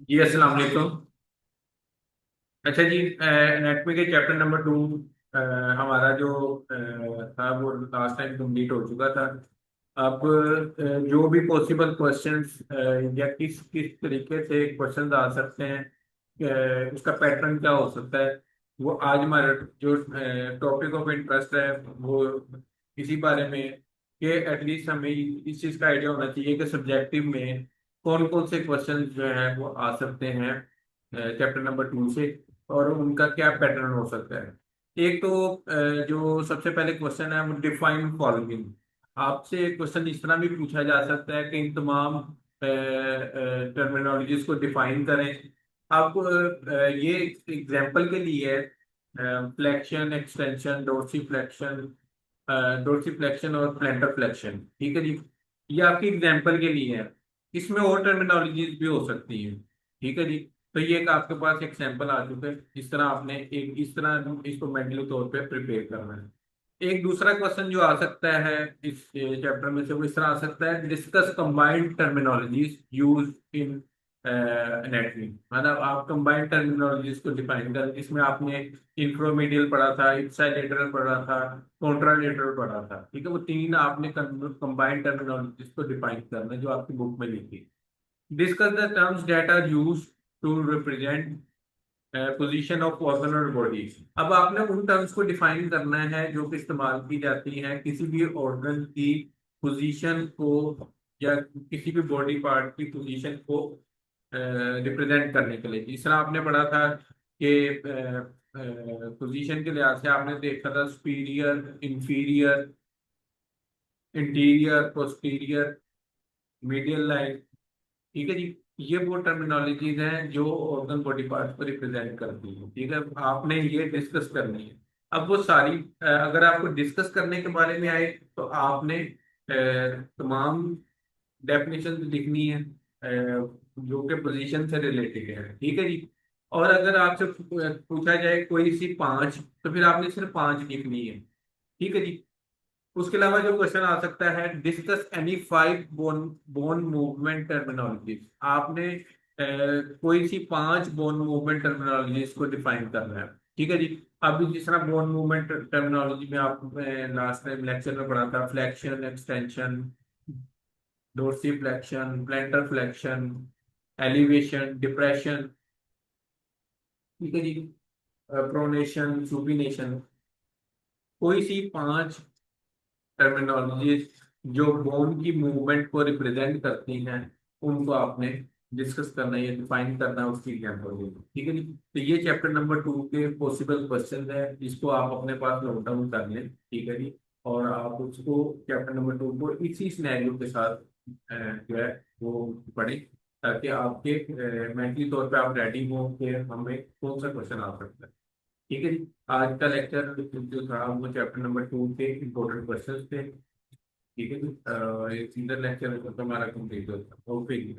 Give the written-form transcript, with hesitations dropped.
जी अस्सलाम वालेकुम। अच्छा जी, एनाटॉमी के चैप्टर नंबर 2 हमारा जो था वो लास्ट टाइम कंप्लीट हो चुका था। अब जो भी पॉसिबल क्वेश्चंस या किस किस तरीके से क्वेश्चंस आ सकते हैं, उसका पैटर्न क्या हो सकता है, वो आज हमारा जो टॉपिक ऑफ इंटरेस्ट है वो इसी बारे में कि एटलीस्ट हमें इस चीज़ का आइडिया होना चाहिए कि सब्जेक्टिव में कौन कौन से क्वेश्चंस जो हैं वो आ सकते हैं चैप्टर नंबर 2 से, और उनका क्या पैटर्न हो सकता है। एक तो जो सबसे पहले क्वेश्चन है वो डिफाइन फॉलोइंग। आपसे क्वेश्चन इस तरह भी पूछा जा सकता है कि इन तमाम टर्मिनोलॉजीज को डिफाइन करें। आपको ये एग्जांपल के लिए फ्लेक्शन, एक्सटेंशन, डोर्सीफ्लेक्शन और प्लैंटर फ्लेक्शन, ठीक है जी। ये आपकी एग्जांपल के लिए है। इसमें और टर्मिनोलॉजीज भी हो सकती हैं, ठीक है जी। तो ये एक आपके पास एक सैंपल आ चुका है, इस तरह आपने एक इस तरह इसको मेंटली तौर पे प्रिपेयर करना है। एक दूसरा क्वेश्चन जो आ सकता है इस चैप्टर में से वो इस तरह आ सकता है, discuss combined terminologies use in anatomy. मतलब आप कंबाइंड टर्मिनोलॉजीज को डिफाइन कर, इसमें आपने इंफ्रोमीडियल पढ़ा था, इप्सिलेटरल पढ़ा था, कॉन्ट्रालेटरल पढ़ा था, ठीक है। वो तीन आपने कंबाइंड टर्मिनोलॉजीज को डिफाइन करना है जो आपकी बुक में लिखी। Discuss the terms that are used to represent position of organ और बॉडी। अब आपने उन टर्म्स को डिफाइन करना है जो कि इस्तेमाल की जाती हैं किसी भी ऑर्गन की पोजीशन को या किसी भी बॉडी पार्ट की पोजीशन को रिप्रेजेंट करने के लिए। जिस तरह आपने पढ़ा था कि पोजीशन के लिहाज से आपने देखा था superior, inferior, interior, posterior, medial line, ठीक है जी। ये वो टर्मिनोलॉजीज हैं जो ऑर्गन बॉडी पार्ट को रिप्रेजेंट करती है, ठीक है। आपने ये डिस्कस करनी है। अब वो सारी अगर आपको डिस्कस करने के बारे में आए तो आपने तमाम डेफिनेशन लिखनी है जो कि पोजीशन से रिलेटेड है, ठीक है जी। और अगर आपसे पूछा जाए कोई सी पांच, तो फिर आपने सिर्फ पांच लिखनी है, ठीक है जी। उसके अलावा जो क्वेश्चन आ सकता है, discuss any five bone bone movement terminologies. आपने कोई सी पांच बोन मूवमेंट टर्मिनोलॉजीज को डिफाइन करना है, ठीक है जी। अब जिस तरह बोन मूवमेंट टर्मिनोलॉजी में आप लास्ट टाइम लेक्चर में पढ़ा था, flexion, extension, dorsiflexion, plantar flexion, elevation, depression, ठीक है जी, प्रोनेशन, सुपिनेशन। कोई सी पांच टर्मिनोलॉजी जो बोन की मूवमेंट को रिप्रेजेंट करती हैं उनको आपने डिस्कस करना है, डिफाइन करना है, उसकी एग्जाम्पल देनी, ठीक है जी। तो ये चैप्टर नंबर 2 के पॉसिबल क्वेश्चन है, इसको आप अपने पास नोट डाउन कर लें, ठीक है जी। और आप उसको चैप्टर नंबर 2 को इसी सिनेरियो के साथ जो है वो पढ़ें, ताकि आपके मेंटली तौर पे आप रेडी हो कि हमें कौन सा क्वेश्चन आ सकता है, ठीक है जी। आज का लेक्चर जो था वो चैप्टर नंबर 2 के इम्पोर्टेंट क्वेश्चन थे, ठीक है जी। ये सीनियर लेक्चर हमारा कंप्लीट होता है। ओके जी।